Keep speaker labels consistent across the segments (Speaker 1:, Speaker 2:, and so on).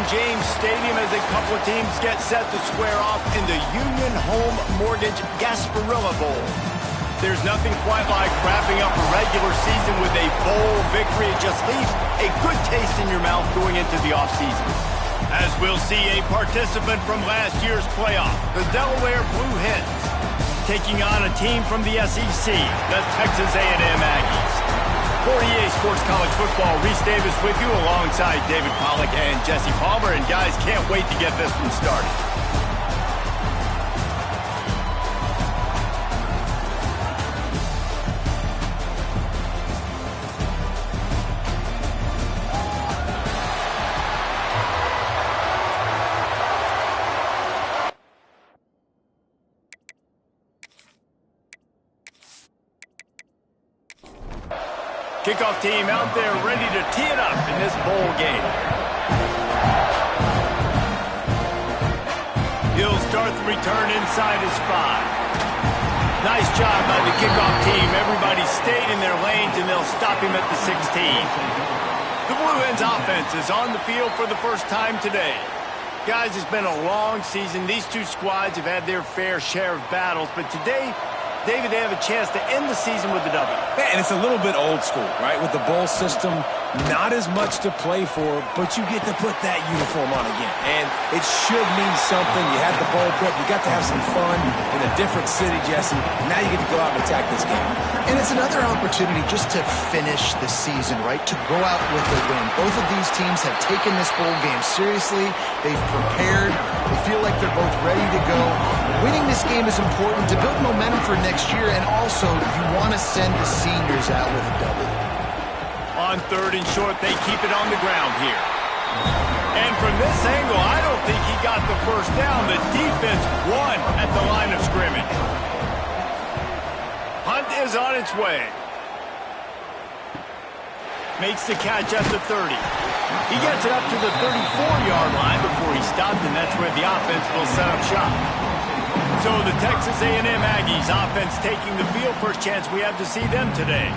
Speaker 1: James Stadium as a couple of teams get set to square off in the Union Home Mortgage Gasparilla Bowl. There's nothing quite like wrapping up a regular season with a bowl victory. It just leaves a good taste in your mouth going into the offseason. As we'll see a participant from last year's playoff, the Delaware Blue Hens, taking on a team from the SEC, the Texas A&M Aggies. For EA Sports College Football, Reese Davis with you alongside David Pollack and Jesse Palmer. And guys, can't wait to get this one started. Kickoff team out there ready to tee it up in this bowl game. He'll start the return inside his 5. Nice job by the kickoff team. Everybody stayed in their lanes, and they'll stop him at the 16. The Blue Hens offense is on the field for the first time today. Guys, it's been a long season. These two squads have had their fair share of battles, but today, David, they have a chance to end the season with a W.
Speaker 2: Yeah, and it's a little bit old school, right? With the bowl system, not as much to play for, but you get to put that uniform on again. And it should mean something. You had the bowl prep. You got to have some fun in a different city, Jesse. Now you get to go out and attack this game.
Speaker 3: And it's another opportunity just to finish the season, right? To go out with a win. Both of these teams have taken this bowl game seriously. They've prepared. They feel like they're both ready to go. Winning this game is important to build momentum for next year, and also you want to send the seniors out with a W.
Speaker 1: On 3rd and short, they keep it on the ground here. And from this angle, I don't think he got the first down. The defense won at the line of scrimmage. Hunt is on its way. Makes the catch at the 30. He gets it up to the 34-yard line before he stopped, and that's where the offense will set up shop. So the Texas A&M Aggies offense taking the field. First chance we have to see them today.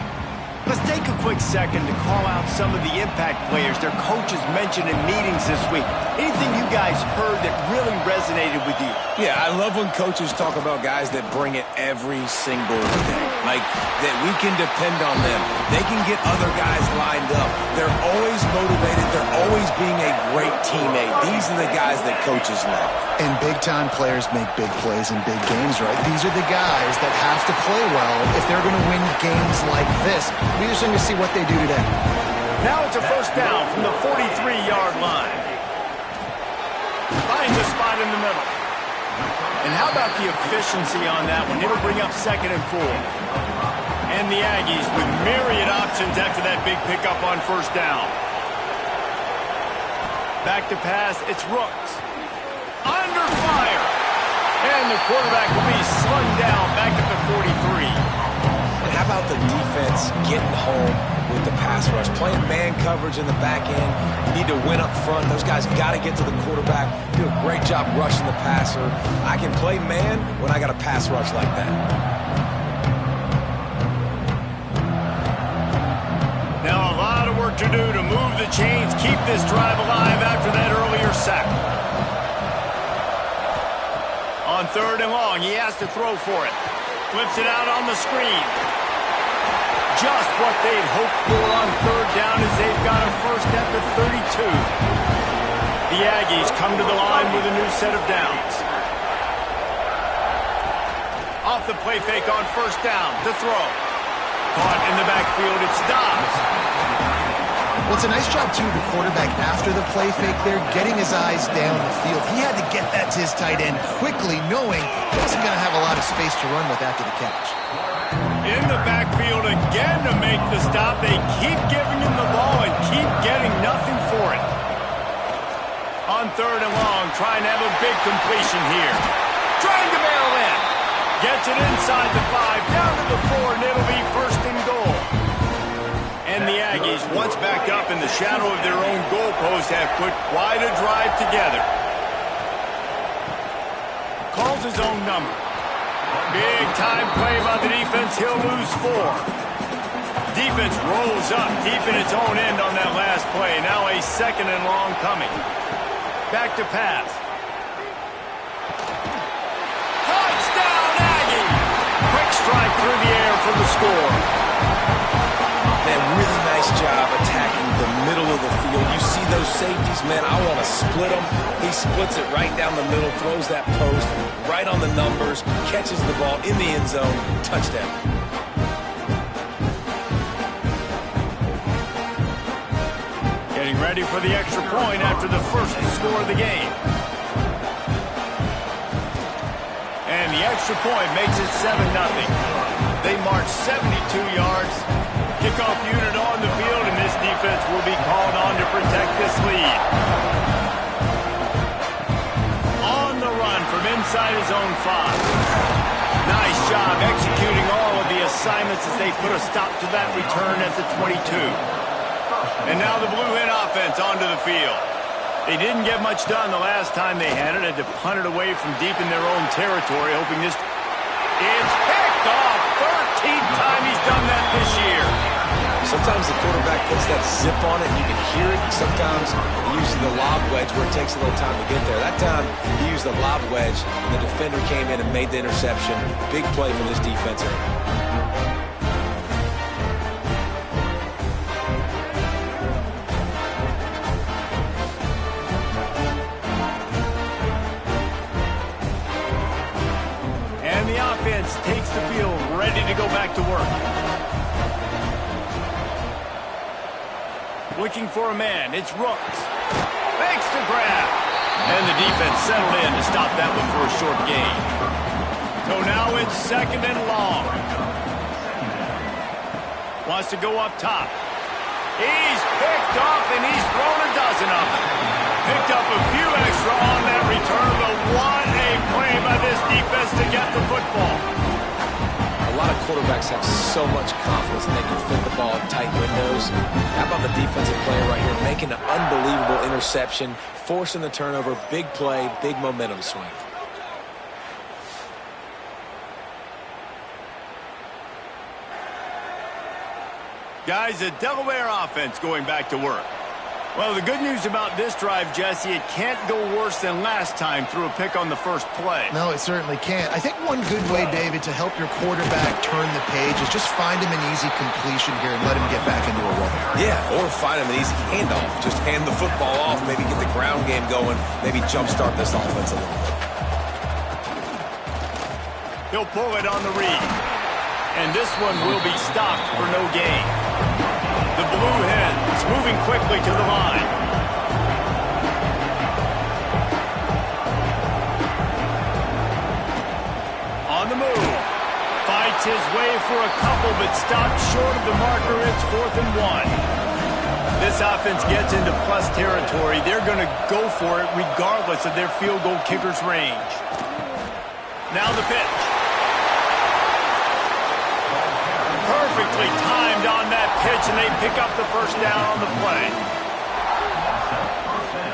Speaker 1: Let's take a quick second to call out some of the impact players their coaches mentioned in meetings this week. Anything you guys heard that really resonated with you?
Speaker 2: Yeah, I love when coaches talk about guys that bring it every single day. Like, that we can depend on them. They can get other guys lined up. They're always motivated. They're always being a great teammate. These are the guys that coaches love.
Speaker 3: And big-time players make big plays in big games, right? These are the guys that have to play well if they're going to win games like this. We're just going to see what they do today.
Speaker 1: Now it's a first down from the 43-yard line. Finds a spot in the middle. And how about the efficiency on that one? It'll bring up 2nd and 4. And the Aggies with myriad options after that big pickup on first down. Back to pass, it's Rooks. Under fire. And the quarterback will be slung down back at the 43.
Speaker 2: And how about the defense getting home with the pass rush? Playing man coverage in the back end. You need to win up front. Those guys got to get to the quarterback. Do a great job rushing the passer. I can play man when I got a pass rush like that.
Speaker 1: Now a lot of work to do to move the chains, keep this drive alive after that earlier sack. On 3rd and long, he has to throw for it. Flips it out on the screen. Just what they'd hoped for on 3rd down as they've got a first at the 32. The Aggies come to the line with a new set of downs. Off the play fake on first down to throw. Caught in the backfield, it's Dobbs.
Speaker 3: Well, it's a nice job, too, the quarterback after the play fake there, getting his eyes down the field. He had to get that to his tight end quickly, knowing he wasn't going to have a lot of space to run with after the catch.
Speaker 1: In the backfield again to make the stop. They keep giving him the ball and keep getting nothing for it. On 3rd and long, trying to have a big completion here. Trying to barrel in. Gets it inside the 5, down to the 4, and it'll be 1st and goal. And the Aggies, once back up in the shadow of their own goalpost, have put quite a drive together. Calls his own number. Big time play by the defense. He'll lose 4. Defense rolls up deep in its own end on that last play. Now a 2nd and long coming. Back to pass. Touchdown, Aggie! Quick strike through the air for the score.
Speaker 2: Man, really nice job attacking the middle of the field. You see those safeties, man, I want to split them. He splits it right down the middle, throws that post right on the numbers, catches the ball in the end zone, touchdown.
Speaker 1: Getting ready for the extra point after the first score of the game. And the extra point makes it 7-0. They march 72 yards. Kickoff unit on the field, and this defense will be called on to protect this lead. On the run from inside his own 5. Nice job executing all of the assignments as they put a stop to that return at the 22. And now the Blue Hen offense onto the field. They didn't get much done the last time they had it. Had to punt it away from deep in their own territory, hoping this... It's picked off. 13th time he's done that this year.
Speaker 2: Sometimes the quarterback puts that zip on it, and you can hear it. Sometimes he uses the lob wedge where it takes a little time to get there. That time, he used the lob wedge, and the defender came in and made the interception. Big play for this defense.
Speaker 1: And the offense takes the field, ready to go back to work. Looking for a man, it's Rooks. Makes the grab. And the defense settled in to stop that one for a short gain. So now it's 2nd and long. Wants to go up top. He's picked off, and he's thrown a dozen of them. Picked up a few extra on that return, but what a play by this defense to get the football.
Speaker 2: A lot of quarterbacks have so much confidence that they can fit the ball in tight windows. How about the defensive player right here making an unbelievable interception, forcing the turnover, big play, big momentum swing.
Speaker 1: Guys, the Delaware offense going back to work. Well, the good news about this drive, Jesse, it can't go worse than last time through a pick on the first play.
Speaker 3: No, it certainly can't. I think one good way, David, to help your quarterback turn the page is just find him an easy completion here and let him get back into a rhythm.
Speaker 2: Yeah, or find him an easy handoff. Just hand the football off, maybe get the ground game going, maybe jumpstart this offense a little bit.
Speaker 1: He'll pull it on the read. And this one will be stopped for no gain. The Blue Hens moving quickly to the line. On the move. Fights his way for a couple, but stopped short of the marker. It's 4th and 1. This offense gets into plus territory. They're going to go for it regardless of their field goal kicker's range. Now the pitch. Perfectly timed on that pitch, and they pick up the first down on the play.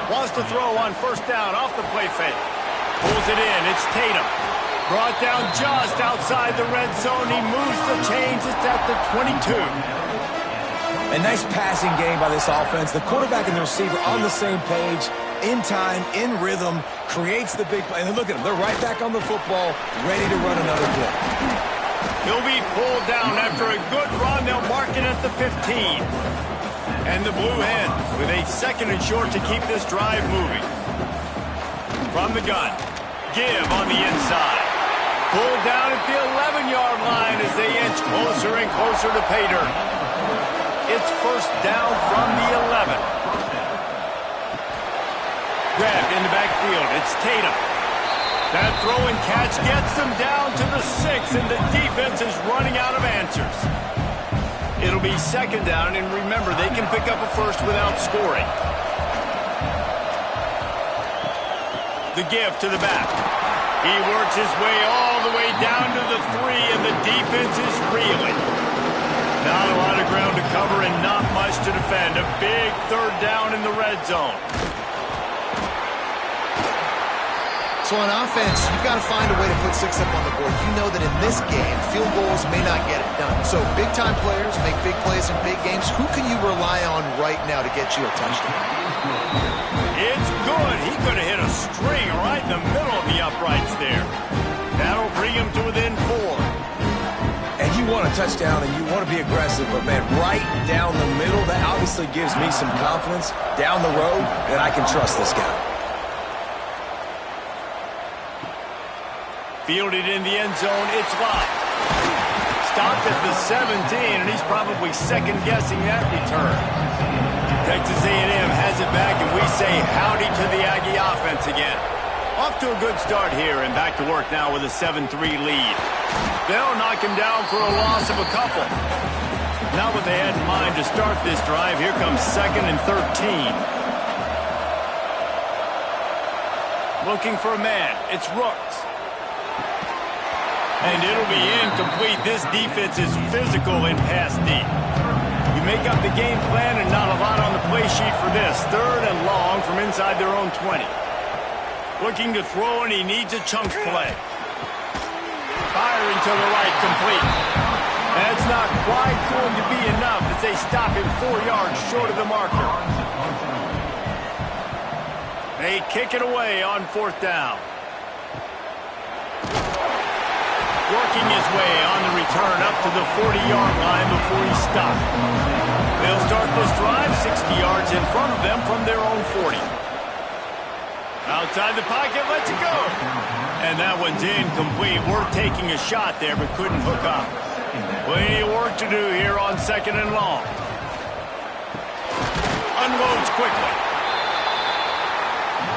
Speaker 1: Wants to throw on first down off the play fake. Pulls it in. It's Tatum. Brought down just outside the red zone. He moves the chains. It's at the 22.
Speaker 2: A nice passing game by this offense. The quarterback and the receiver on the same page, in time, in rhythm, creates the big play. And look at them. They're right back on the football, ready to run another play.
Speaker 1: He'll be pulled down after a good run. They'll mark it at the 15. And the Blue Hens with a 2nd and short to keep this drive moving. From the gun, give on the inside. Pulled down at the 11-yard line as they inch closer and closer to pay dirt. It's first down from the 11. Grabbed in the backfield. It's Tatum. That throw and catch gets them down to the 6, and the defense is running out of answers. It'll be 2nd down, and remember, they can pick up a first without scoring. The give to the back. He works his way all the way down to the 3, and the defense is reeling. Not a lot of ground to cover and not much to defend. A big 3rd down in the red zone.
Speaker 3: So on offense, you've got to find a way to put 6 up on the board. You know that in this game, field goals may not get it done. So big-time players make big plays in big games. Who can you rely on right now to get you a touchdown?
Speaker 1: It's good. He could have hit a string right in the middle of the uprights there. That'll bring him to within 4.
Speaker 2: And you want a touchdown and you want to be aggressive, but man, right down the middle, that obviously gives me some confidence down the road that I can trust this guy.
Speaker 1: Fielded in the end zone, it's Lott. Stopped at the 17, and he's probably second-guessing that return. Texas A&M has it back, and we say howdy to the Aggie offense again. Off to a good start here, and back to work now with a 7-3 lead. They'll knock him down for a loss of a couple. Not what they had in mind to start this drive. Here comes 2nd and 13. Looking for a man. It's Rooks. And it'll be incomplete. This defense is physical in pass deep. You make up the game plan and not a lot on the play sheet for this. 3rd and long from inside their own 20. Looking to throw, and he needs a chunk play. Firing to the right, complete. That's not quite going to be enough as they stop him 4 yards short of the marker. They kick it away on 4th down. Working his way on the return up to the 40-yard line before he stopped. They'll start this drive 60 yards in front of them from their own 40. Outside the pocket, lets it go. And that one's incomplete. We're taking a shot there, but couldn't hook up. Plenty of work to do here on 2nd and long. Unloads quickly.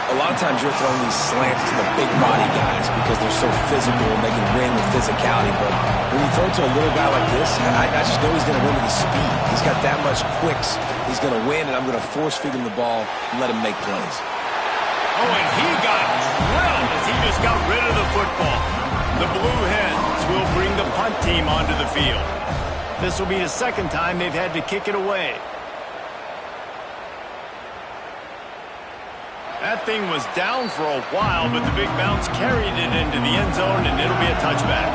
Speaker 2: A lot of times you're throwing these slants to the big body guys because they're so physical and they can win with physicality. But when you throw to a little guy like this, I just know he's going to win with his speed. He's got that much quicks. He's going to win, and I'm going to force feed him the ball and let him make plays.
Speaker 1: Oh, and he got drilled as he just got rid of the football. The Blue Hens will bring the punt team onto the field. This will be the 2nd time they've had to kick it away. That thing was down for a while, but the big bounce carried it into the end zone, and it'll be a touchback.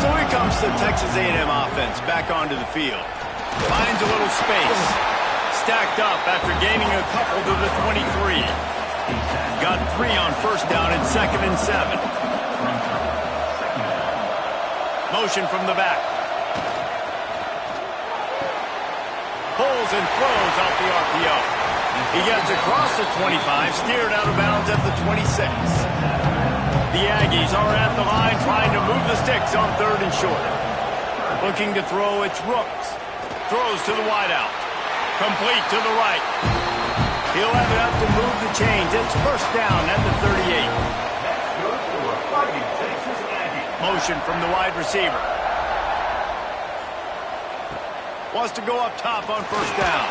Speaker 1: So here comes the Texas A&M offense back onto the field. Finds a little space. Stacked up after gaining a couple to the 23. Got 3 on 1st down and 2nd and 7. Motion from the back. Pulls and throws off the RPO. He gets across the 25, steered out of bounds at the 26. The Aggies are at the line trying to move the sticks on 3rd and short. Looking to throw, it's Rooks. Throws to the wideout. Complete to the right. He'll have enough to move the chains. It's 1st down at the 38. Motion from the wide receiver. Wants to go up top on 1st down.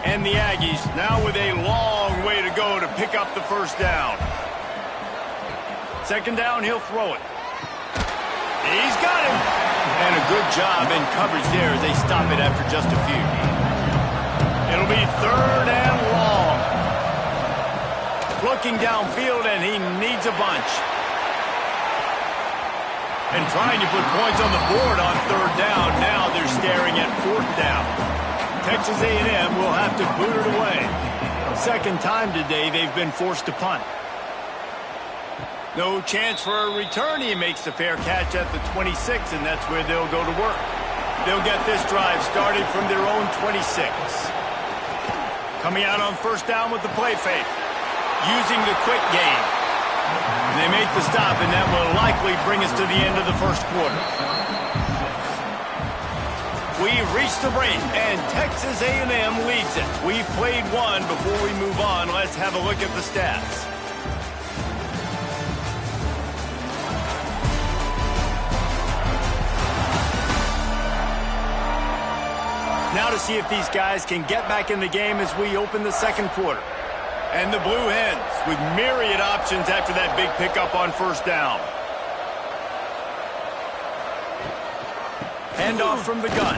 Speaker 1: And the Aggies now with a long way to go to pick up the 1st down. 2nd down, he'll throw it. He's got him. And a good job in coverage there as they stop it after just a few. It'll be 3rd and long. Looking downfield, and he needs a bunch. And trying to put points on the board on 3rd down. Now they're staring at 4th down. Texas A&M will have to boot it away. 2nd time today they've been forced to punt. No chance for a return. He makes the fair catch at the 26, and that's where they'll go to work. They'll get this drive started from their own 26. Coming out on 1st down with the play fake. Using the quick game. And they make the stop, and that will likely bring us to the end of the 1st quarter. We've reached the break, and Texas A&M leads it. We've played one. Before we move on, let's have a look at the stats. Now to see if these guys can get back in the game as we open the 2nd quarter. And the Blue Hens with myriad options after that big pickup on first down. Handoff from the gun.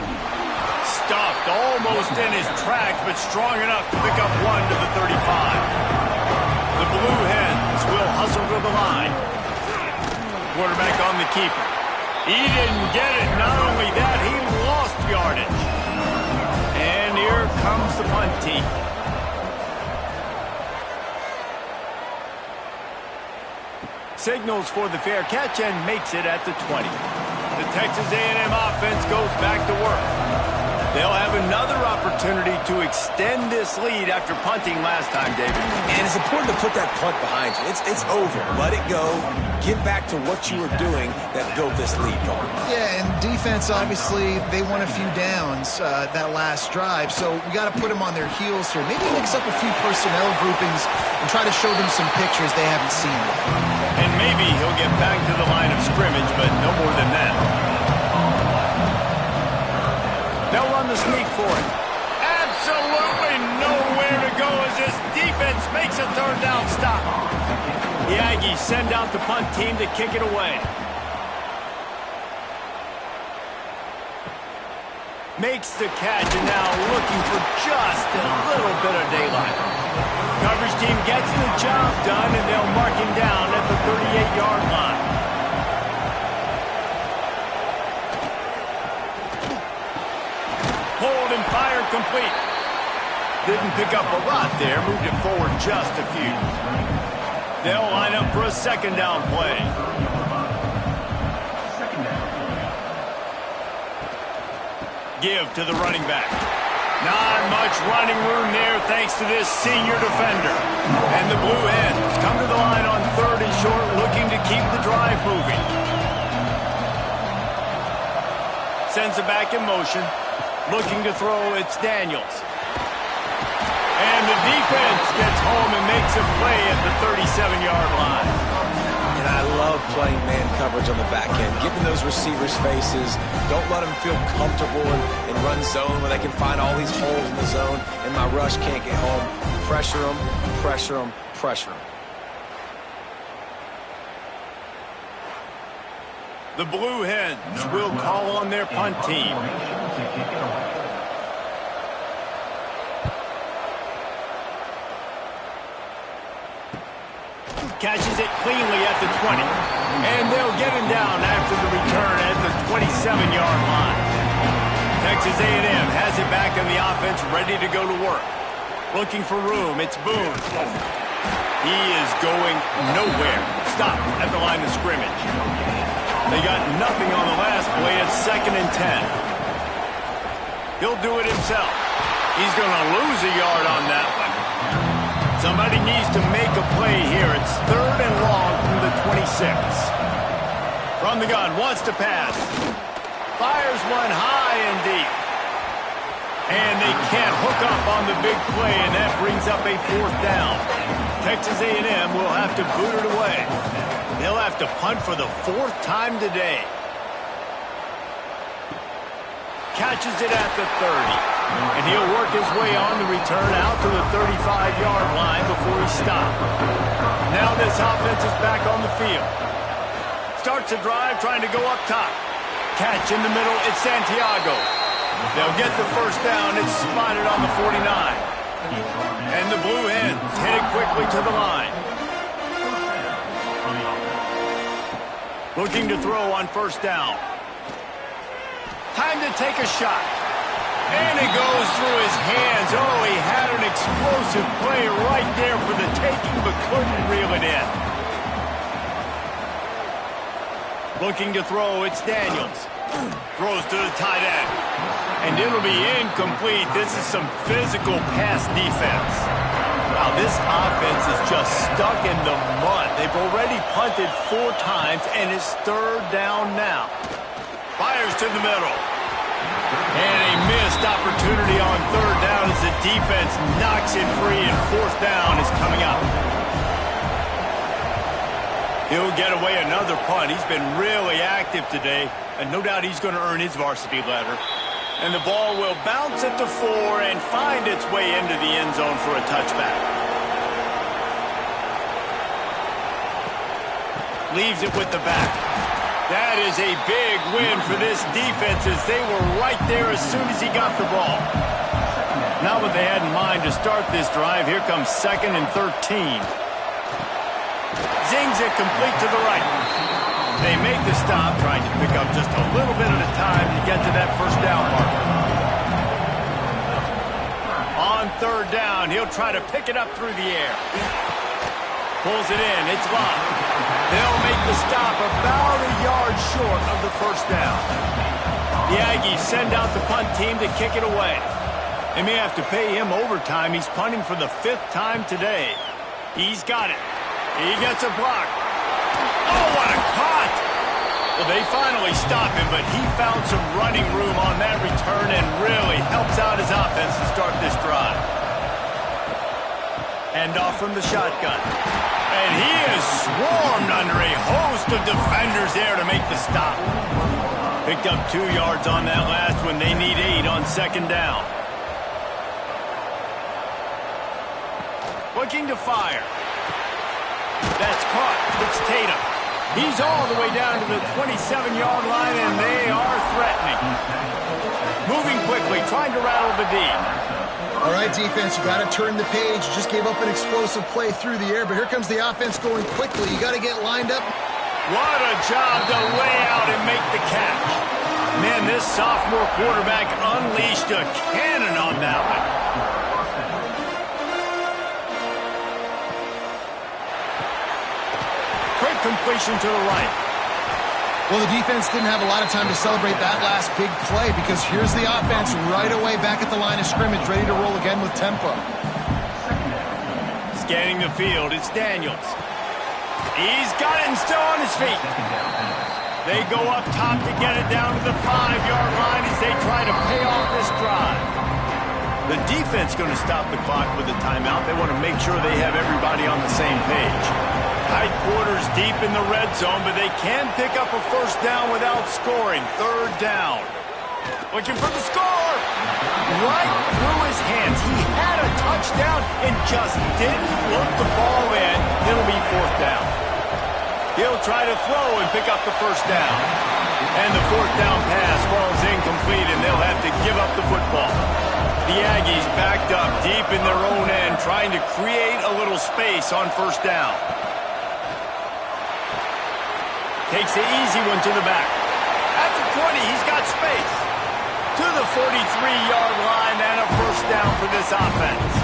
Speaker 1: Stuffed almost in his tracks, but strong enough to pick up one to the 35. The Blue Hens will hustle to the line. Quarterback on the keeper. He didn't get it. Not only that, he lost yardage. And here comes the punt team. Signals for the fair catch and makes it at the 20. The Texas A&M offense goes back to work. They'll have another opportunity to extend this lead after punting last time, David.
Speaker 2: And it's important to put that punt behind you. It's over. Let it go. Get back to what you were doing that built this lead going.
Speaker 3: Yeah, and defense, obviously, they won a few downs that last drive, so we got to put them on their heels here. Maybe mix up a few personnel groupings and try to show them some pictures they haven't seen yet.
Speaker 1: And maybe he'll get back to the line of scrimmage, but no more than that. They'll run the sneak for it. Absolutely nowhere to go as this defense makes a third down stop. The Aggies send out the punt team to kick it away. Makes the catch and now looking for just a little bit of daylight. Coverage team gets the job done and they'll mark him down at the 38-yard line. Hold and fire complete. Didn't pick up a lot there, moved it forward just a few. They'll line up for a second down play. Give to the running back. Not much running room there thanks to this senior defender. And the Blue Hens come to the line on third and short, looking to keep the drive moving. Sends it back in motion. Looking to throw, it's Daniels. And the defense gets home and makes a play at the 37-yard line.
Speaker 2: And I love playing man coverage on the back end, giving those receivers faces. Don't let them feel comfortable in run zone where they can find all these holes in the zone and my rush can't get home. Pressure them, pressure them, pressure them.
Speaker 1: The Blue Hens will call on their punt team. Catches it cleanly at the 20. And they'll get him down after the return at the 27-yard line. Texas A&M has it back in the offense, ready to go to work. Looking for room, it's Boone. He is going nowhere. Stop at the line of scrimmage. They got nothing on the last play. It's 2nd and 10. He'll do it himself. He's going to lose a yard on that one. Somebody needs to make a play here. It's 3rd and long from the 26. From the gun, wants to pass. Fires one high and deep. And they can't hook up on the big play, and that brings up a 4th down. Texas A&M will have to boot it away. They'll have to punt for the 4th time today. Catches it at the 30. And he'll work his way on the return out to the 35-yard line before he stopped. Now this offense is back on the field. Starts a drive trying to go up top. Catch in the middle, it's Santiago. They'll get the first down. It's spotted on the 49. And the Blue Hens headed quickly to the line. Looking to throw on first down. Time to take a shot. And it goes through his hands. Oh, he had an explosive play right there for the taking, but couldn't reel it in. Looking to throw, it's Daniels. Throws to the tight end. And it'll be incomplete. This is some physical pass defense. Wow, this offense is just stuck in the mud. They've already punted 4 times, and it's 3rd down now. Fires to the middle. And a missed opportunity on 3rd down as the defense knocks it free, and 4th down is coming up. He'll get away another punt. He's been really active today, and no doubt he's going to earn his varsity letter. And the ball will bounce at the 4 and find its way into the end zone for a touchback. Leaves it with the back. That is a big win for this defense as they were right there as soon as he got the ball. Not what they had in mind to start this drive. Here comes 2nd and 13. Zings it complete to the right. They make the stop, trying to pick up just a little bit at a time to get to that first down marker. On 3rd down, he'll try to pick it up through the air. Pulls it in. It's locked. They'll make the stop about a yard short of the first down. The Aggies send out the punt team to kick it away. They may have to pay him overtime. He's punting for the 5th time today. He's got it. He gets a block. Oh, what a cut! Well, they finally stop him, but he found some running room on that return and really helps out his offense to start this drive. Hand off from the shotgun. And he is swarmed under a host of defenders there to make the stop. Picked up 2 yards on that last one. They need 8 on 2nd down. Looking to fire. That's caught. It's Tatum. He's all the way down to the 27-yard line, and they are threatening. Moving quickly, trying to rattle the D.
Speaker 3: All right, defense, you got to turn the page. You just gave up an explosive play through the air, but here comes the offense going quickly. You got to get lined up.
Speaker 1: What a job to lay out and make the catch. Man, this sophomore quarterback unleashed a cannon on that one. Quick completion to the right.
Speaker 3: Well, the defense didn't have a lot of time to celebrate that last big play because here's the offense right away back at the line of scrimmage, ready to roll again with tempo.
Speaker 1: Scanning the field, it's Daniels. He's got it and still on his feet. They go up top to get it down to the 5-yard line as they try to pay off this drive. The defense going to stop the clock with a timeout. They want to make sure they have everybody on the same page. Tight quarters deep in the red zone, but they can pick up a first down without scoring. 3rd down. Looking for the score. Right through his hands. He had a touchdown and just didn't look the ball in. It'll be 4th down. He'll try to throw and pick up the first down. And the 4th down pass falls incomplete, and they'll have to give up the football. The Aggies backed up deep in their own end, trying to create a little space on 1st down. Takes the easy one to the back. At the 20, he's got space. To the 43-yard line and a first down for this offense.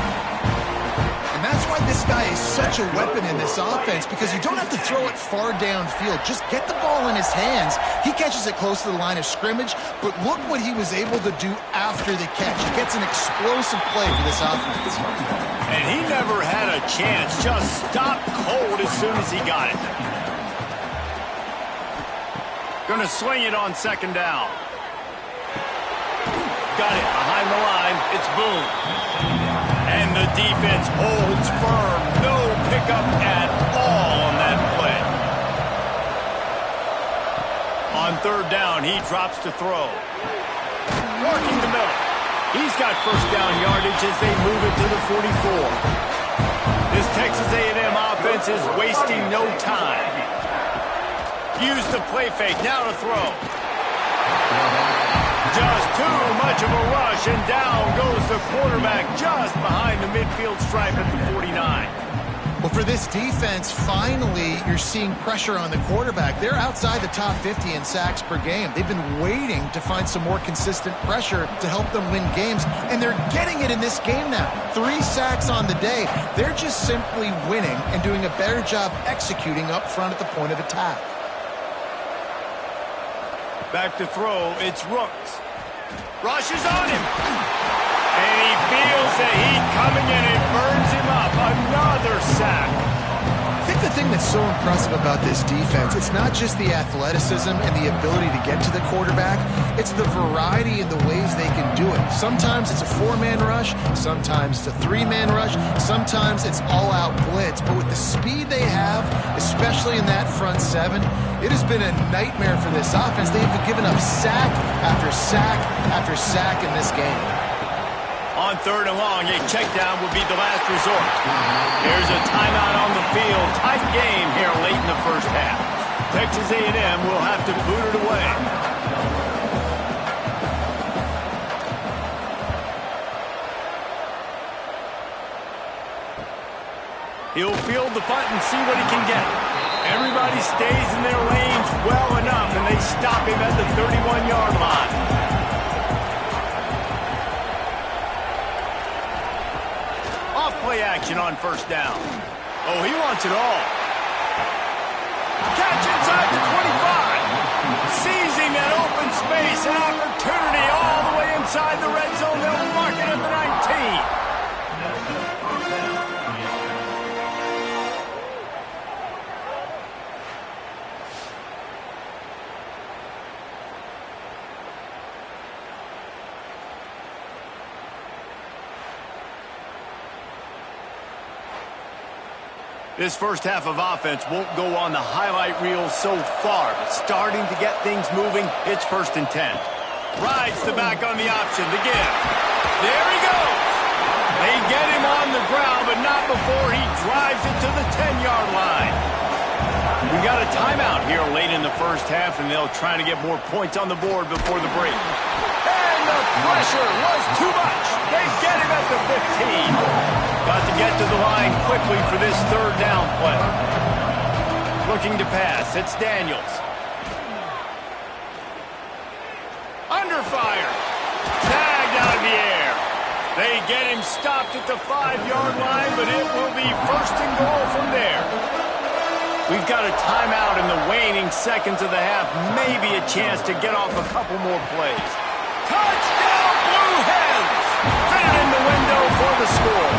Speaker 3: And that's why this guy is such a weapon in this offense, because you don't have to throw it far downfield. Just get the ball in his hands. He catches it close to the line of scrimmage, but look what he was able to do after the catch. He gets an explosive play for this offense.
Speaker 1: And he never had a chance. Just stopped cold as soon as he got it. Going to swing it on 2nd down. Got it behind the line. It's Boone. And the defense holds firm. No pickup at all on that play. On 3rd down, he drops to throw. Working the middle. He's got first down yardage as they move it to the 44. This Texas A&M offense is wasting no time. Use the play fake, now to throw. Just too much of a rush, and down goes the quarterback just behind the midfield stripe at the 49.
Speaker 3: Well, for this defense, finally, you're seeing pressure on the quarterback. They're outside the top 50 in sacks per game. They've been waiting to find some more consistent pressure to help them win games, and they're getting it in this game now. 3 sacks on the day. They're just simply winning and doing a better job executing up front at the point of attack.
Speaker 1: Back to throw, it's Rooks. Rushes on him. And he feels the heat coming and it burns him up. Another sack.
Speaker 3: I think the thing that's so impressive about this defense, it's not just the athleticism and the ability to get to the quarterback. It's the variety in the ways they can do it. Sometimes it's a 4-man rush. Sometimes it's a 3-man rush. Sometimes it's all-out blitz. But with the speed they have, especially in that front 7, it has been a nightmare for this offense. They have been giving up sack after sack after sack in this game.
Speaker 1: On On 3rd and long, a check down would be the last resort. There's a timeout on the field. Tight game here late in the first half. Texas A&M will have to boot it away. He'll field the punt and see what he can get. Everybody stays in their lanes well enough, and they stop him at the 31-yard line. Play action on 1st down. Oh, he wants it all. Catch inside the 25. Seizing that open space, an opportunity all the way inside the red zone. They'll mark it at the 19. This first half of offense won't go on the highlight reel so far, but starting to get things moving, it's 1st and 10. Rides the back on the option, the give. There he goes. They get him on the ground, but not before he drives it to the 10-yard line. We got a timeout here late in the first half, and they'll try to get more points on the board before the break. And the pressure was too much. They get him at the 15. Got to get to the line quickly for this 3rd down play. Looking to pass. It's Daniels. Under fire. Tagged out of the air. They get him stopped at the 5-yard line, but it will be 1st and goal from there. We've got a timeout in the waning seconds of the half. Maybe a chance to get off a couple more plays. Touchdown, Blue Hens! Fit in the window for the score.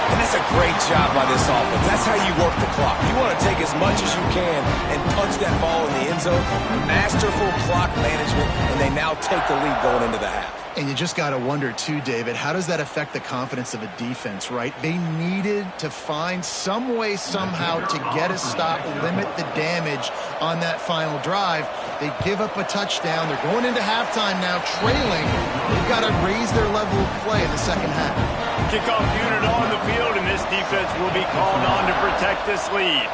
Speaker 2: And that's a great job by this offense. That's how you work the clock. You want to take as much as you can and punch that ball in the end zone. Masterful clock management, and they now take the lead going into the half.
Speaker 3: And you just got to wonder, too, David, how does that affect the confidence of a defense, right? They needed to find some way, somehow, to get a stop, limit the damage on that final drive. They give up a touchdown. They're going into halftime now, trailing. They've got to raise their level of play in the second half.
Speaker 1: Kickoff unit on the field, and this defense will be called on to protect this lead.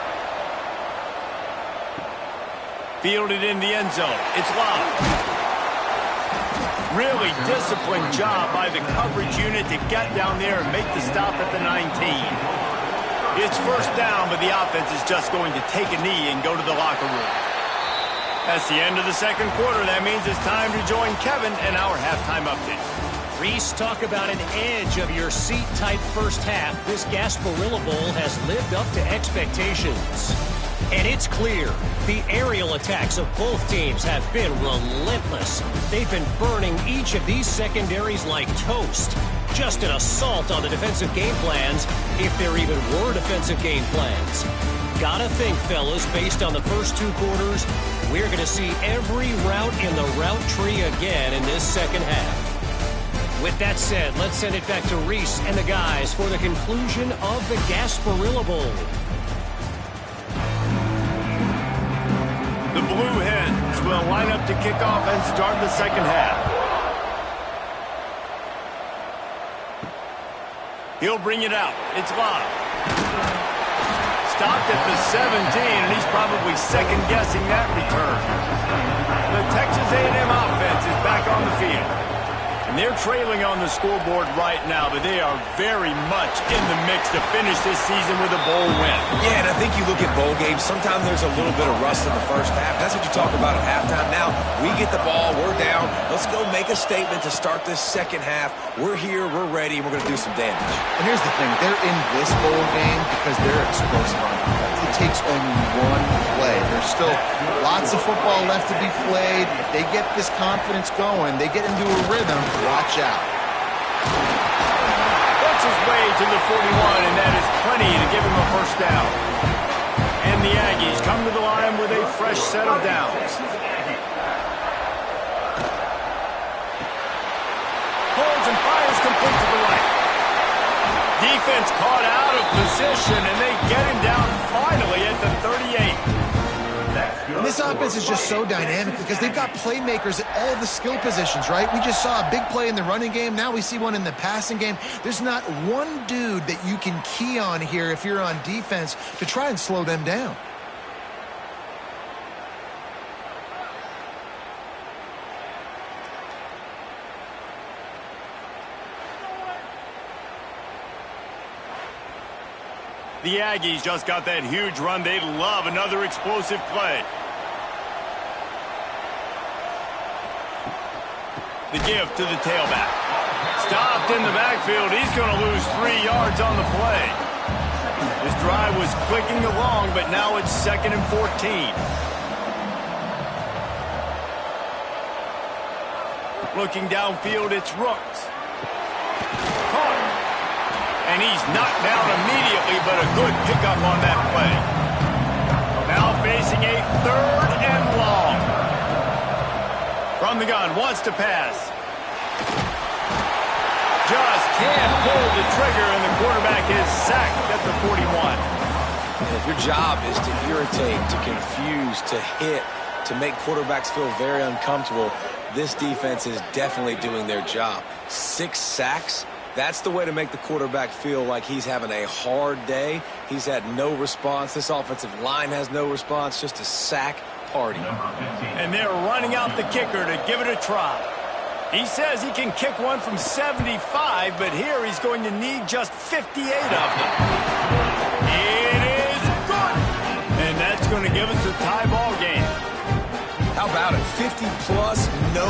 Speaker 1: Fielded in the end zone. It's locked. Really disciplined job by the coverage unit to get down there and make the stop at the 19. It's 1st down, but the offense is just going to take a knee and go to the locker room. That's the end of the second quarter. That means it's time to join Kevin and our halftime update.
Speaker 4: Reese, talk about an edge of your seat type first half. This Gasparilla Bowl has lived up to expectations. And it's clear, the aerial attacks of both teams have been relentless. They've been burning each of these secondaries like toast. Just an assault on the defensive game plans, if there even were defensive game plans. Gotta think, fellas, based on the first 2 quarters, we're going to see every route in the route tree again in this second half. With that said, let's send it back to Reese and the guys for the conclusion of the Gasparilla Bowl.
Speaker 1: The Blue Hens will line up to kick off and start the second half. He'll bring it out. It's locked. Stopped at the 17, and he's probably second-guessing that return. The Texas A&M offense is back on the field. And they're trailing on the scoreboard right now, but they are very much in the mix to finish this season with a bowl win.
Speaker 2: Yeah, and I think you look at bowl games, sometimes there's a little bit of rust in the first half. That's what you talk about at halftime. Now, we get the ball, we're down. Let's go make a statement to start this second half. We're here, we're ready, and we're going to do some damage.
Speaker 3: And here's the thing. They're in this bowl game because they're explosive on offense. It takes only one play. There's still lots of football left to be played. If they get this confidence going, they get into a rhythm, watch out.
Speaker 1: Works his way to the 41, and that is plenty to give him a first down. And the Aggies come to the line with a fresh set of downs. Holds and fires complete to the right. Defense caught out of position, and they get him down finally at the 38.
Speaker 3: And this offense is just so dynamic because they've got playmakers at all the skill positions, right? We just saw a big play in the running game. Now we see one in the passing game. There's not one dude that you can key on here if you're on defense to try and slow them down.
Speaker 1: The Aggies just got that huge run. They'd love another explosive play. The give to the tailback. Stopped in the backfield. He's going to lose 3 yards on the play. His drive was clicking along, but now it's 2nd and 14. Looking downfield, it's Rooks. Caught. And he's knocked down immediately, but a good pickup on that play. Now facing a 3rd and long. From the gun, wants to pass. Just can't pull the trigger, and the quarterback is sacked at the 41.
Speaker 2: And if your job is to irritate, to confuse, to hit, to make quarterbacks feel very uncomfortable, this defense is definitely doing their job. 6 sacks. That's the way to make the quarterback feel like he's having a hard day. He's had no response. This offensive line has no response, just a sack party.
Speaker 1: And they're running out the kicker to give it a try. He says he can kick one from 75, but here he's going to need just 58 of them. It is good! And that's going to give us a tie ball game.
Speaker 2: How about it? 50-plus, no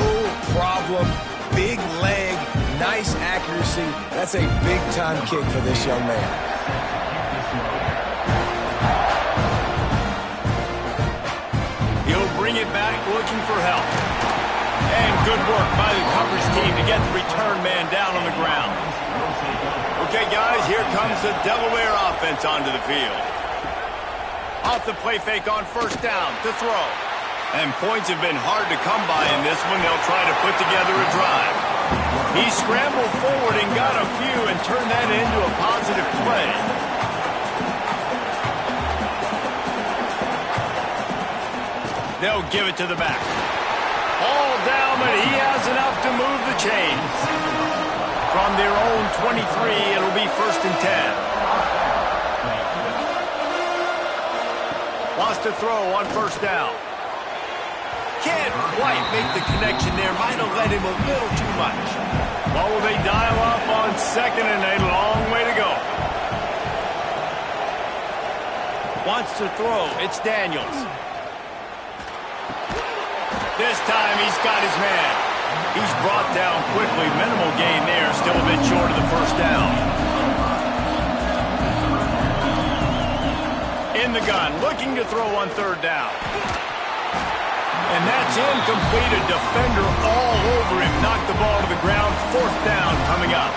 Speaker 2: problem. Big leg, nice accuracy. That's a big-time kick for this young man.
Speaker 1: He'll bring it back looking for help. And good work by the coverage team to get the return man down on the ground. Okay, guys, here comes the Delaware offense onto the field. Off the play fake on 1st down to throw. And points have been hard to come by in this one. They'll try to put together a drive. He scrambled forward and got a few and turned that into a positive play. They'll give it to the back. All down, but he has enough to move the chains. From their own 23, it'll be 1st and 10. Wants to throw on 1st down. Can't quite make the connection there. Might have led him a little too much. Well, will they dial up on 2nd and a long way to go? Wants to throw. It's Daniels. This time he's got his man. He's brought down quickly. Minimal gain there. Still a bit short of the 1st down. In the gun. Looking to throw on 3rd down. And that's incomplete. A defender all over him. Knocked the ball to the ground. 4th down coming up.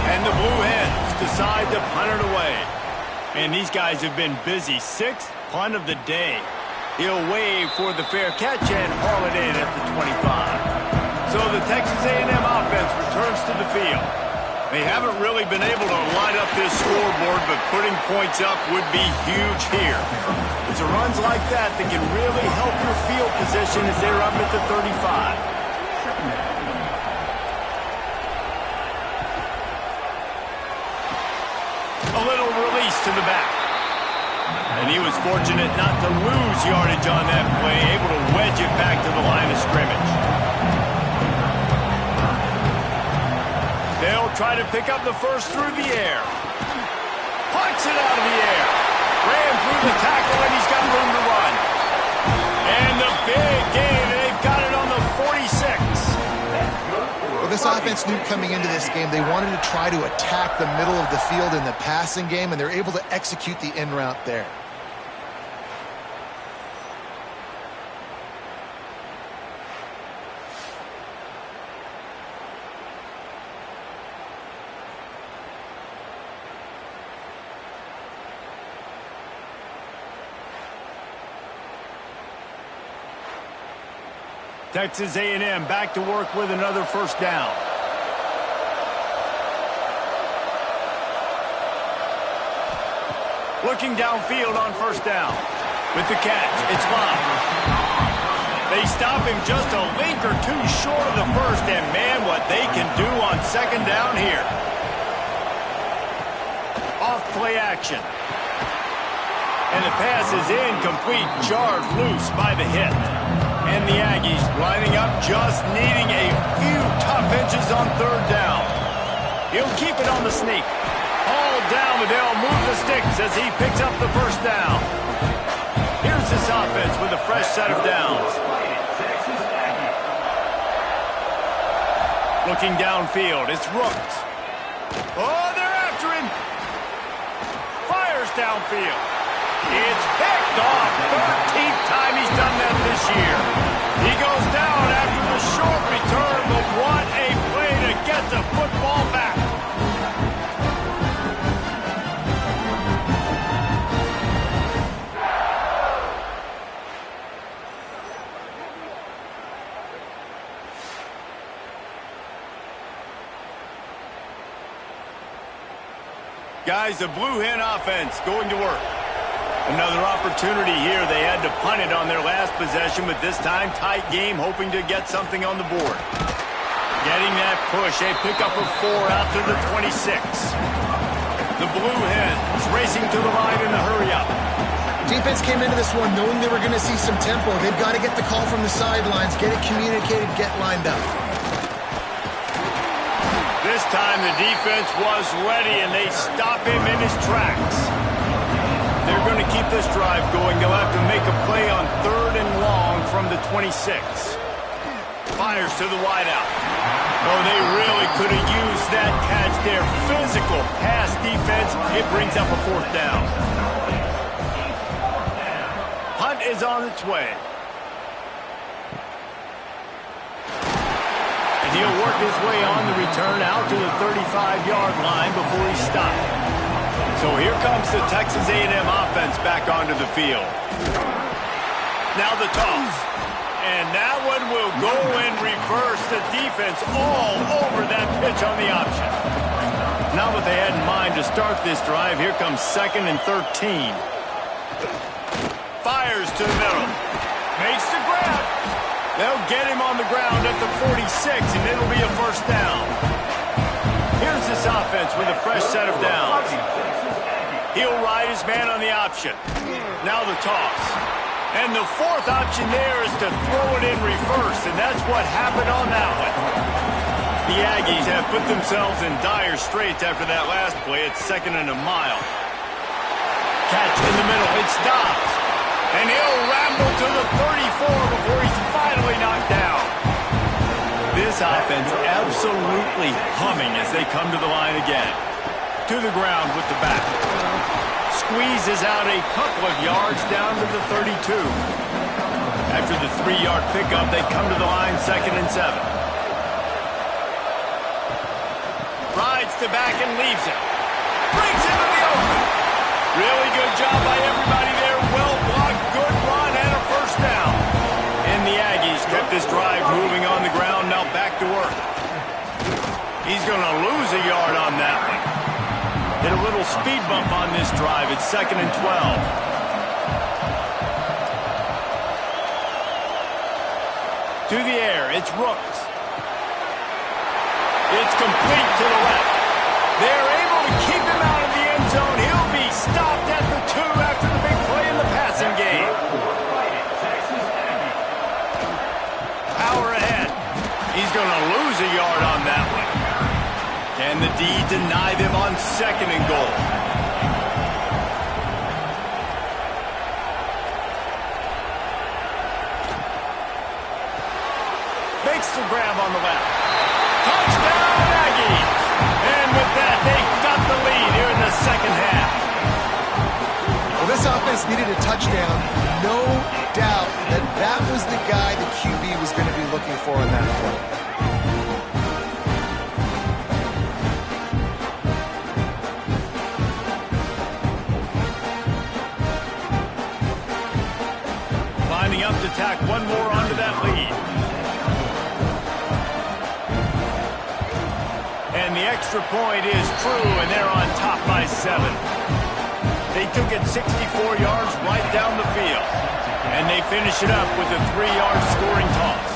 Speaker 1: And the Blue Hens decide to punt it away. And these guys have been busy. 6th punt of the day. He'll wave for the fair catch and haul it in at the 25. So the Texas A&M offense returns to the field. They haven't really been able to line up this scoreboard, but putting points up would be huge here. It's a runs like that that can really help your field position as they're up at the 35. A little release to the back. And he was fortunate not to lose yardage on that play, able to wedge it back to the line of scrimmage. They'll try to pick up the first through the air. Punts it out of the air. Ran through the tackle, and he's got room to run. And the big game, they've got it on the 46.
Speaker 3: Well, this offense knew coming into this game they wanted to try to attack the middle of the field in the passing game, and they're able to execute the in route there.
Speaker 1: Texas A&M back to work with another 1st down. Looking downfield on 1st down. With the catch, it's Love. They stop him just a link or two short of the first, and man, what they can do on second down here. Off play action. And the pass is incomplete, jarred loose by the hit. And the Aggies lining up, just needing a few tough inches on third down. He'll keep it on the sneak. All down, but they'll move the sticks as he picks up the first down. Here's this offense with a fresh set of downs. Looking downfield, it's Rooks. Oh, they're after him. Fires downfield. It's picked off. 13th time he's done that this year. He goes down after the short return, but what a play to get the football back. Guys, the Blue Hen offense going to work. Another opportunity here. They had to punt it on their last possession, but this time tight game, hoping to get something on the board. Getting that push, a pickup of 4 out to the 26. The Blue Hens racing to the line in a hurry-up.
Speaker 3: Defense came into this one knowing they were going to see some tempo. They've got to get the call from the sidelines, get it communicated, get lined up.
Speaker 1: This time the defense was ready, and they stop him in his tracks. They're going to keep this drive going. They'll have to make a play on 3rd and long from the 26. Fires to the wideout. Oh, they really could have used that catch there. Physical pass defense. It brings up a 4th down. Hunt is on its way. He'll work his way on the return out to the 35-yard line before he stopped. So here comes the Texas A&M offense back onto the field. Now the toss. And that one will go in reverse. The defense all over that pitch on the option. Not what they had in mind to start this drive. Here comes 2nd and 13. Fires to the middle. Makes the grab. They'll get him on the ground at the 46, and it'll be a 1st down. Here's this offense with a fresh set of downs. He'll ride his man on the option. Now the toss. And the 4th option there is to throw it in reverse, and that's what happened on that one. The Aggies have put themselves in dire straits after that last play. It's 2nd and a mile. Catch in the middle. It stops. And he'll ramble to the 34 before he's finally knocked down. This offense absolutely humming as they come to the line again. To the ground with the back. Squeezes out a couple of yards down to the 32. After the 3-yard pickup, they come to the line 2nd and 7. Rides the back and leaves it. Brings it to the open. Really good job by everybody there. Well blocked, good run, and a 1st down. And the Aggies kept this drive moving on the ground, now back to work. He's going to lose a yard on that one. Hit a little speed bump on this drive. It's 2nd and 12. To the air, it's Rooks. It's complete to the left. They're able to keep him out of the end zone. He'll be stopped at the 2 after the big play in the passing game. Power ahead. He's going to lose a yard on that one. Can the D deny them on 2nd and goal? Makes the grab on the left. Touchdown, Aggies! And with that, they got the lead here in the 2nd half.
Speaker 3: Well, this offense needed a touchdown. No doubt that that was the guy the QB was going to be looking for on that play.
Speaker 1: Lining up to tack one more onto that lead. And the extra point is true, and they're on top by 7. They took it 64 yards right down the field. And they finish it up with a 3-yard scoring toss.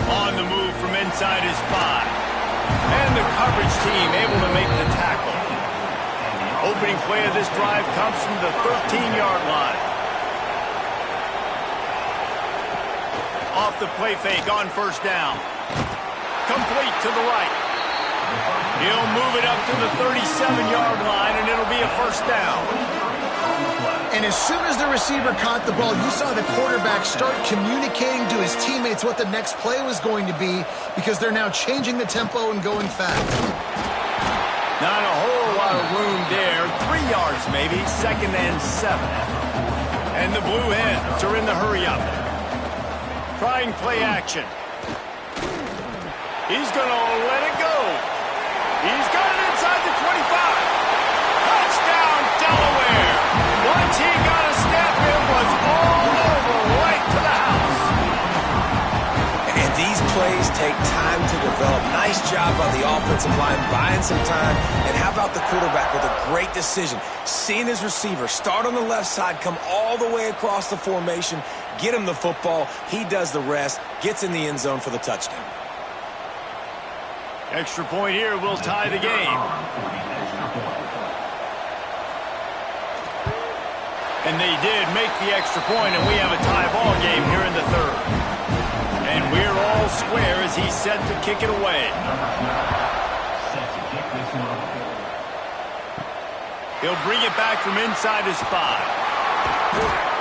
Speaker 1: On the move from inside his 5. And the coverage team able to make the tackle. Opening play of this drive comes from the 13-yard line. Off the play fake on first down. Complete to the right. He'll move it up to the 37-yard line, and it'll be a first down.
Speaker 3: And as soon as the receiver caught the ball, you saw the quarterback start communicating to his teammates what the next play was going to be, because they're now changing the tempo and going fast.
Speaker 1: Not a whole lot of room there. 3 yards maybe, 2nd and 7. And the Blue Hens are in the hurry-up. Trying play action. He's going to let it go. He's got it inside the 25. Touchdown, Delaware. Once he got a step, it was all over, right to the house.
Speaker 2: And these plays take time to develop. Nice job on the offensive line, buying some time. And how about the quarterback with a great decision? Seeing his receiver start on the left side, come all the way across the formation, get him the football. He does the rest, gets in the end zone for the touchdown.
Speaker 1: Extra point here will tie the game. And they did make the extra point, and we have a tie ball game here in the 3rd. And we're all square as he's set to kick it away. He'll bring it back from inside his 5.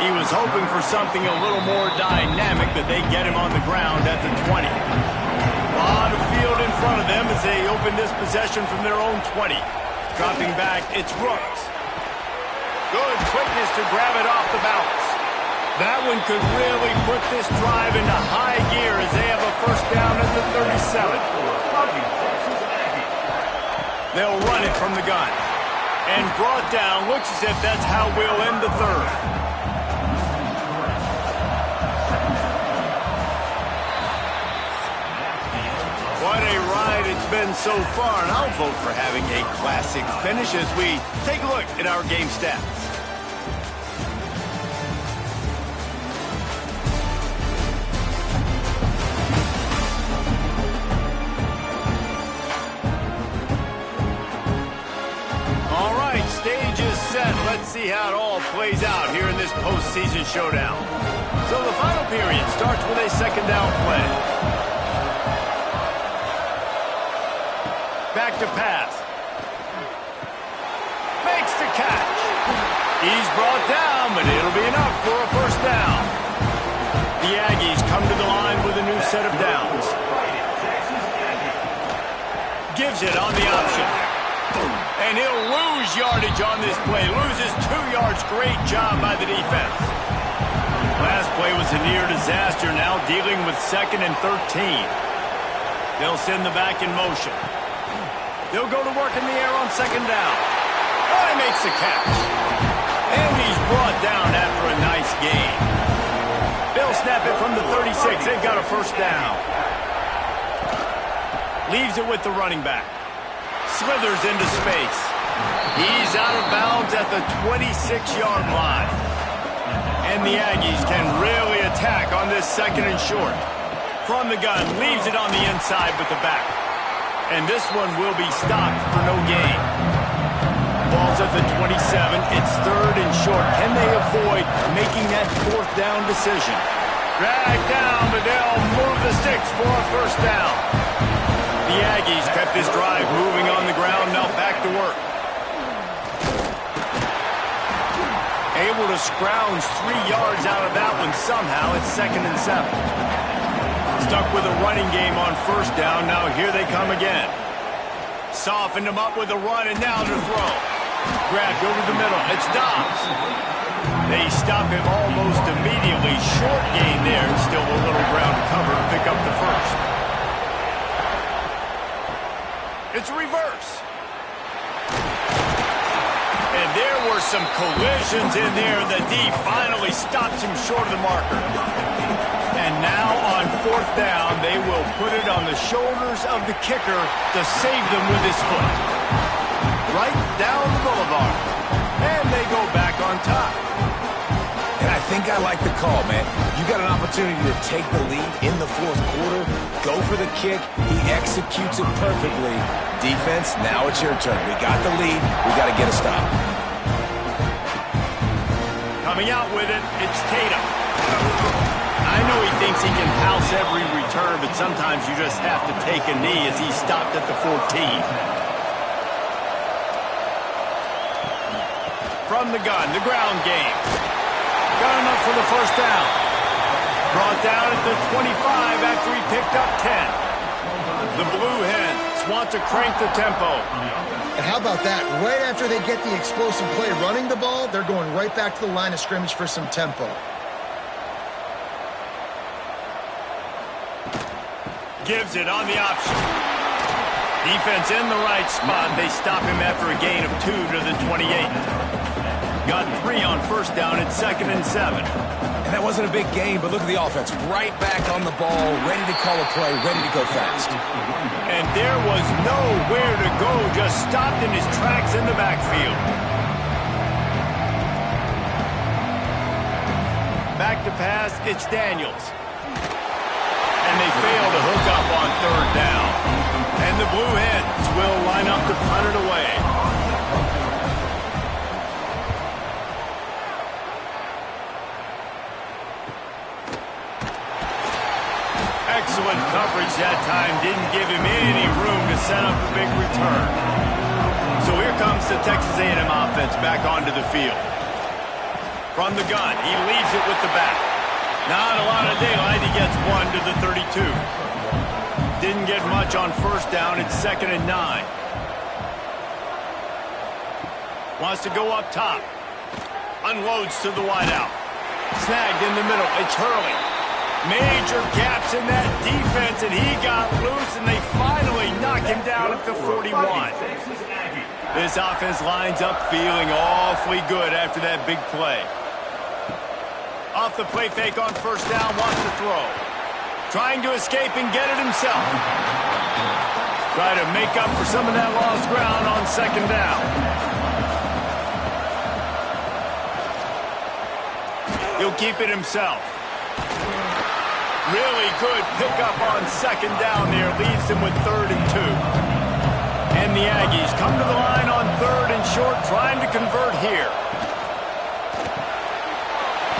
Speaker 1: He was hoping for something a little more dynamic, but they get him on the ground at the 20. A lot of field in front of them as they open this possession from their own 20. Dropping back, it's Rooks. Good quickness to grab it off the bounce. That one could really put this drive into high gear as they have a first down at the 37. They'll run it from the gun. And brought down, looks as if that's how we'll end the 3rd. What a ride it's been so far, and I'll vote for having a classic finish as we take a look at our game stats. All right, stage is set. Let's see how it all plays out here in this postseason showdown. So the final period starts with a 2nd down play. Back to pass. Makes the catch. He's brought down, but it'll be enough for a first down. The Aggies come to the line with a new set of downs. Gives it on the option. And he'll lose yardage on this play. Loses 2 yards. Great job by the defense. Last play was a near disaster. Now dealing with 2nd and 13. They'll send the back in motion. They'll go to work in the air on 2nd down. Oh, he makes the catch. And he's brought down after a nice gain. They'll snap it from the 36. They've got a first down. Leaves it with the running back. Slithers into space. He's out of bounds at the 26-yard line. And the Aggies can really attack on this 2nd and short. From the gun, leaves it on the inside with the back. And this one will be stopped for no gain. Ball's at the 27. It's 3rd and short. Can they avoid making that 4th down decision? Dragged down, but they'll move the sticks for a first down. The Aggies kept this drive moving on the ground. Now back to work. Able to scrounge 3 yards out of that one somehow. It's 2nd and 7. Stuck with a running game on first down. Now here they come again. Softened him up with a run, and now to throw. Grabbed over the middle. It's Dobbs. They stop him almost immediately. Short gain there. Still a little ground to cover to pick up the first. It's a reverse. And there were some collisions in there. The D finally stops him short of the marker. And now on 4th down, they will put it on the shoulders of the kicker to save them with his foot. Right down the boulevard. And they go back on top.
Speaker 2: And I think think I like the call, man. You got an opportunity to take the lead in the fourth quarter. Go for the kick. He executes it perfectly. Defense, now it's your turn. We got the lead. We got to get a stop.
Speaker 1: Coming out with it, it's Tatum. I know he thinks he can house every return, but sometimes you just have to take a knee as he stopped at the 14. From the gun, the ground game. Got enough for the first down. Brought down at the 25 after he picked up 10. The Blue Hens want to crank the tempo.
Speaker 3: And how about that? Right after they get the explosive play running the ball, they're going right back to the line of scrimmage for some tempo.
Speaker 1: Gives it on the option. Defense in the right spot. They stop him after a gain of 2 to the 28. Got 3 on first down at 2nd and 7.
Speaker 2: And that wasn't a big gain, but look at the offense. Right back on the ball, ready to call a play, ready to go fast.
Speaker 1: And there was nowhere to go, just stopped in his tracks in the backfield. Back to pass, it's Daniels. And they fail to hook up on 3rd down. And the Blue Hens will line up to punt it away. Excellent coverage that time. Didn't give him any room to set up a big return. So here comes the Texas A&M offense back onto the field. From the gun, he leaves it with the back. Not a lot of daylight. He gets 1 to the 32. Didn't get much on first down. It's 2nd and 9. Wants to go up top. Unloads to the wideout. Snagged in the middle. It's Hurley. Major gaps in that defense, and he got loose, and they finally knock him down at the 41. This offense lines up feeling awfully good after that big play. Off the play fake on first down, wants to throw. Trying to escape and get it himself. Try to make up for some of that lost ground on 2nd down. He'll keep it himself. Really good pickup on 2nd down there. Leaves him with 3rd and 2. And the Aggies come to the line on 3rd and short, trying to convert here.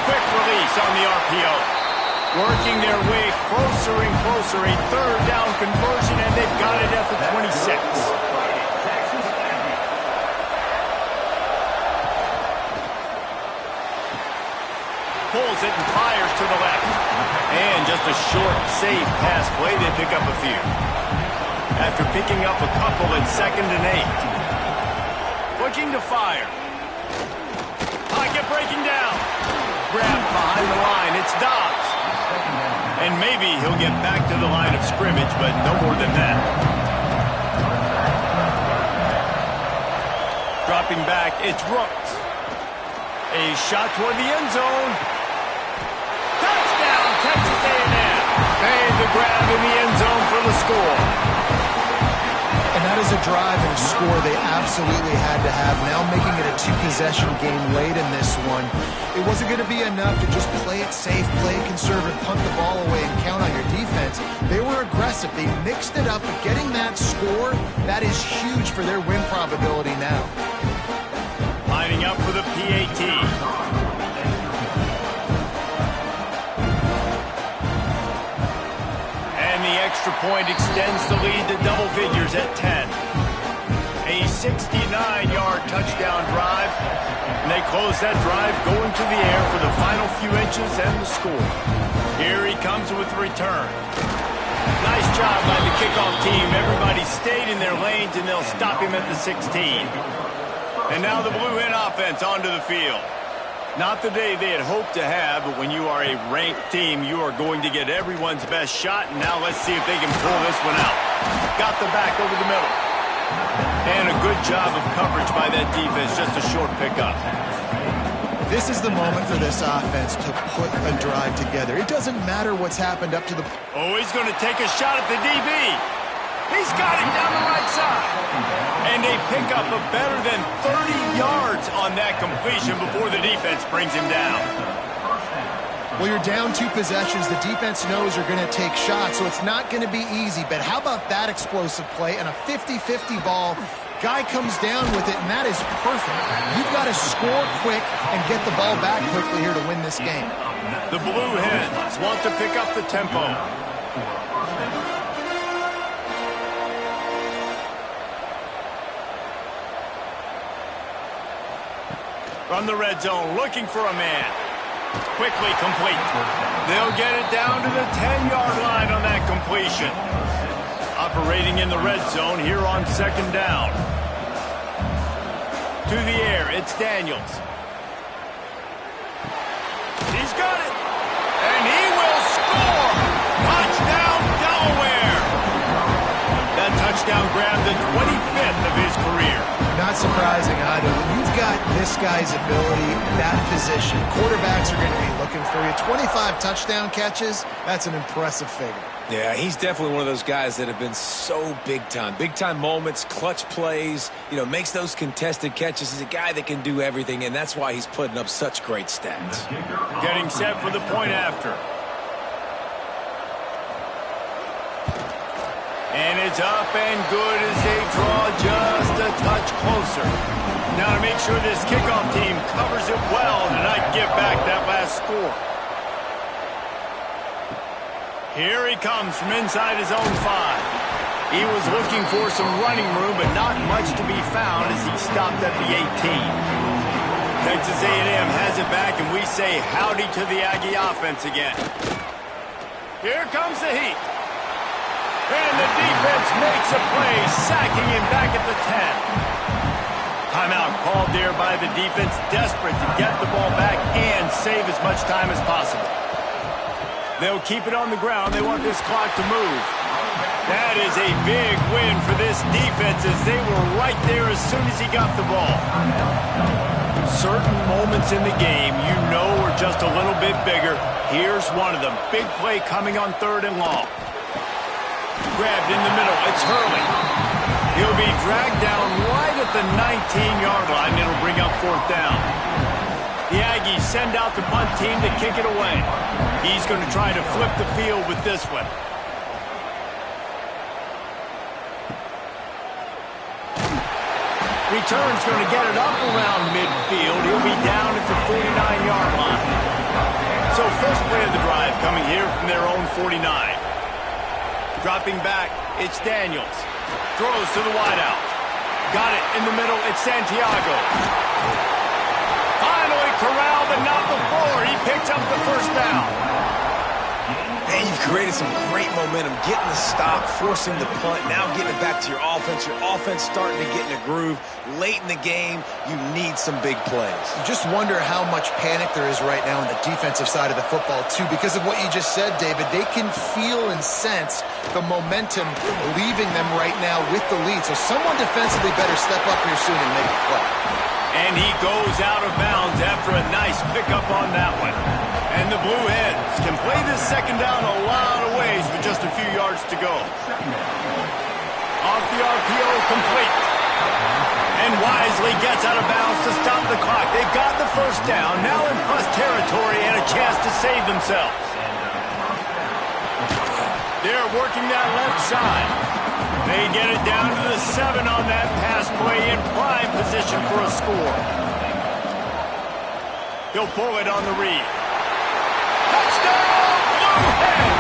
Speaker 1: Quick release on the RPO. Working their way closer and closer. A 3rd down conversion, and they've got it at the 26. Pulls it and fires to the left. And just a short, safe pass play. They pick up a few. After picking up a couple at 2nd and 8. Looking to fire. Pocket breaking down. Grabbed behind the line. It's Dobbs. And maybe he'll get back to the line of scrimmage, but no more than that. Dropping back, it's Rooks. A shot toward the end zone. Touchdown, Texas A&M. Made the grab in the end zone for the score.
Speaker 3: And that is a drive and a score they absolutely had to have. Now making it a 2-possession game late in this one. It wasn't going to be enough to just play it safe, play it conservative, punt the ball away, and count on your defense. They were aggressive. They mixed it up, but getting that score, that is huge for their win probability now.
Speaker 1: Lining up for the PAT. And the extra point extends the lead to double figures at 10. A 69-yard touchdown drive. And they close that drive going to the air for the final few inches and the score. Here he comes with the return. Nice job by the kickoff team. Everybody stayed in their lanes, and they'll stop him at the 16. And now the Blue Hen offense onto the field. Not the day they had hoped to have, but when you are a ranked team, you are going to get everyone's best shot. And now let's see if they can pull this one out. Got the back over the middle. And a good job of coverage by that defense, just a short pickup.
Speaker 3: This is the moment for this offense to put a drive together. It doesn't matter what's happened up to the...
Speaker 1: Oh, he's going to take a shot at the DB. He's got it down the right side. And they pick up a better than 30 yards on that completion before the defense brings him down.
Speaker 3: Well, you're down 2 possessions. The defense knows you're going to take shots, so it's not going to be easy. But how about that explosive play and a 50-50 ball? Guy comes down with it, and that is perfect. You've got to score quick and get the ball back quickly here to win this game.
Speaker 1: The Blue Hens want to pick up the tempo. From the red zone, looking for a man. Quickly complete. They'll get it down to the 10-yard line on that completion. Operating in the red zone here on 2nd down. To the air, it's Daniels. He's got it. And he will score. Touchdown, Delaware. That touchdown grabbed the 25th of his career.
Speaker 3: Not surprising either. When you've got this guy's ability, that position, quarterbacks are going to be looking for you. 25 touchdown catches, that's an impressive figure.
Speaker 2: Yeah, he's definitely one of those guys that have been so big time. Big time moments, clutch plays, makes those contested catches. He's a guy that can do everything, and that's why he's putting up such great stats.
Speaker 1: Getting set for the point after. And it's up and good as they draw just a touch closer. Now to make sure this kickoff team covers it well to not give back that last score. Here he comes from inside his own 5. He was looking for some running room, but not much to be found as he stopped at the 18. Texas A&M has it back, and we say howdy to the Aggie offense again. Here comes the heat. And the defense makes a play, sacking him back at the 10. Timeout called there by the defense, desperate to get the ball back and save as much time as possible. They'll keep it on the ground. They want this clock to move. That is a big win for this defense as they were right there as soon as he got the ball. Certain moments in the game are just a little bit bigger. Here's one of them. Big play coming on 3rd and long. Grabbed in the middle. It's Hurley. He'll be dragged down right at the 19-yard line. It'll bring up 4th down. The Aggies send out the punt team to kick it away. He's going to try to flip the field with this one. Return's going to get it up around midfield. He'll be down at the 49-yard line. So first play of the drive coming here from their own 49. Dropping back, it's Daniels. Throws to the wideout. Got it in the middle, it's Santiago. Finally corralled, but not before. He picks up the 1st down.
Speaker 2: And you've created some great momentum, getting the stop, forcing the punt, now getting it back to your offense. Your offense starting to get in a groove. Late in the game, you need some big plays.
Speaker 3: You just wonder how much panic there is right now on the defensive side of the football, too. Because of what you just said, David, they can feel and sense the momentum leaving them right now with the lead. So someone defensively better step up here soon and make a play.
Speaker 1: And he goes out of bounds after a nice pickup on that one. And the Blue Hens can play this 2nd down a lot of ways with just a few yards to go. Off the RPO, complete. And wisely gets out of bounds to stop the clock. They got the 1st down, now in plus territory and a chance to save themselves. They're working that left side. They get it down to the 7 on that pass play in prime position for a score. He'll pull it on the read. Touchdown, Blue Hens!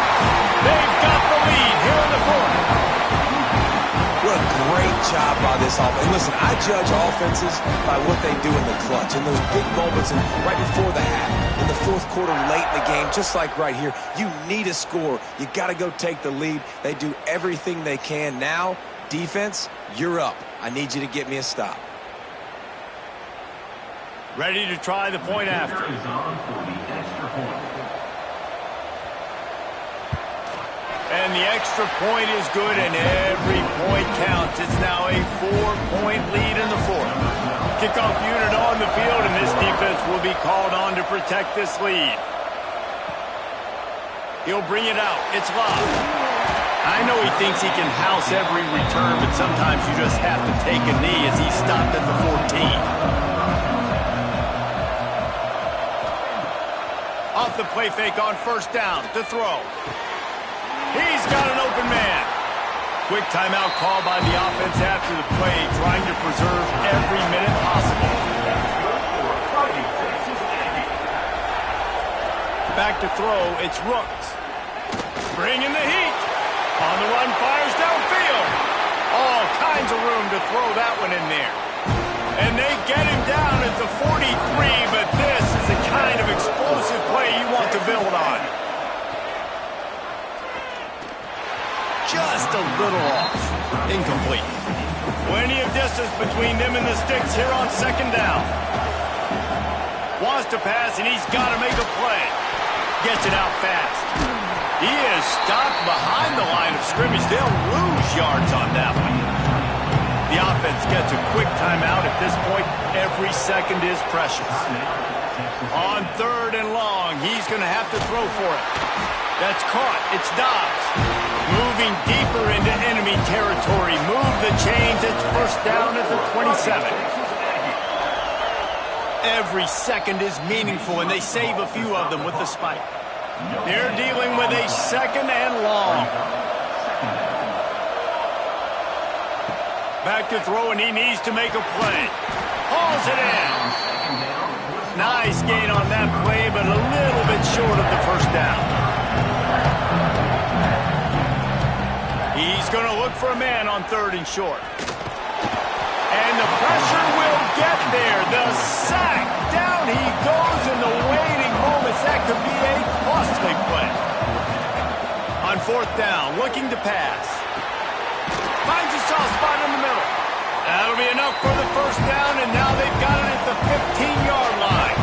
Speaker 1: They've got the lead here in the 4th.
Speaker 2: What a great job by this offense. Listen, I judge offenses by what they do in the clutch, in those big moments and right before the half, in the 4th quarter, late in the game, just like right here. You need a score. You got to go take the lead. They do everything they can. Now, defense, you're up. I need you to get me a stop.
Speaker 1: Ready to try the point after. And the extra point is good, and every point counts. It's now a 4-point lead in the 4th. Kickoff unit on the field, and this defense will be called on to protect this lead. He'll bring it out. It's Love. I know he thinks he can house every return, but sometimes you just have to take a knee as he stopped at the 14. Off off the play fake on first down to throw. He's got an open man. Quick timeout call by the offense after the play, trying to preserve every minute possible. Back to throw, it's Rooks. Bringing the heat. On the run, fires downfield. All kinds of room to throw that one in there. And they get him down at the 43, but this is the kind of explosive play you want to build on. Just a little off. Incomplete. Plenty of distance between them and the sticks here on second down. Wants to pass, and he's got to make a play. Gets it out fast. He is stopped behind the line of scrimmage. They'll lose yards on that one. The offense gets a quick timeout. At this point, every second is precious. On third and long, he's going to have to throw for it. That's caught. It's Dobbs. Moving deeper into enemy territory. Move the chains. It's first down at the 27. Every second is meaningful, and they save a few of them with the spike. They're dealing with a second and long. Back to throw, and he needs to make a play. Hauls it in. Nice gain on that play, but a little bit short of the first down. He's going to look for a man on third and short. And the pressure will get there. The sack. Down he goes in the waiting moments. That could be a costly play. On fourth down, looking to pass. Finds a soft spot in the middle. That'll be enough for the first down, and now they've got it at the 15-yard line.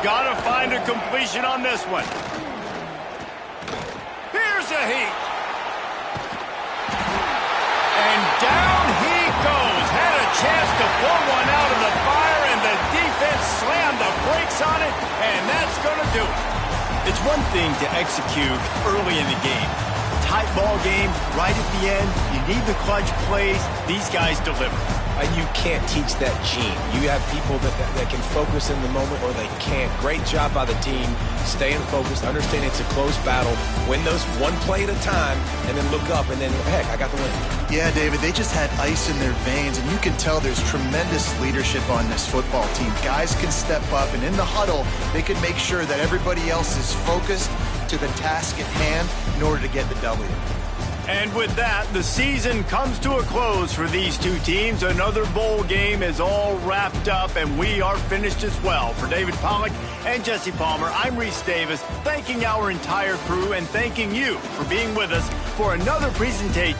Speaker 1: Gotta find a completion on this one. Here's a heat. And down he goes. Had a chance to pull one out of the fire, and the defense slammed the brakes on it, and that's going to do it. It's one thing to execute early in the game. Tight ball game, right at the end, you need the clutch plays. These guys deliver.
Speaker 2: And you can't teach that gene. You have people that can focus in the moment or they can't. Great job by the team, staying focused, understanding it's a close battle, win those one play at a time, and then look up, and then, heck, I got the win.
Speaker 3: Yeah, David, they just had ice in their veins, and you can tell there's tremendous leadership on this football team. Guys can step up, and in the huddle, they can make sure that everybody else is focused to the task at hand in order to get the W.
Speaker 1: And with that, the season comes to a close for these two teams. Another bowl game is all wrapped up, and we are finished as well. For David Pollack and Jesse Palmer, I'm Reese Davis, thanking our entire crew and thanking you for being with us for another presentation.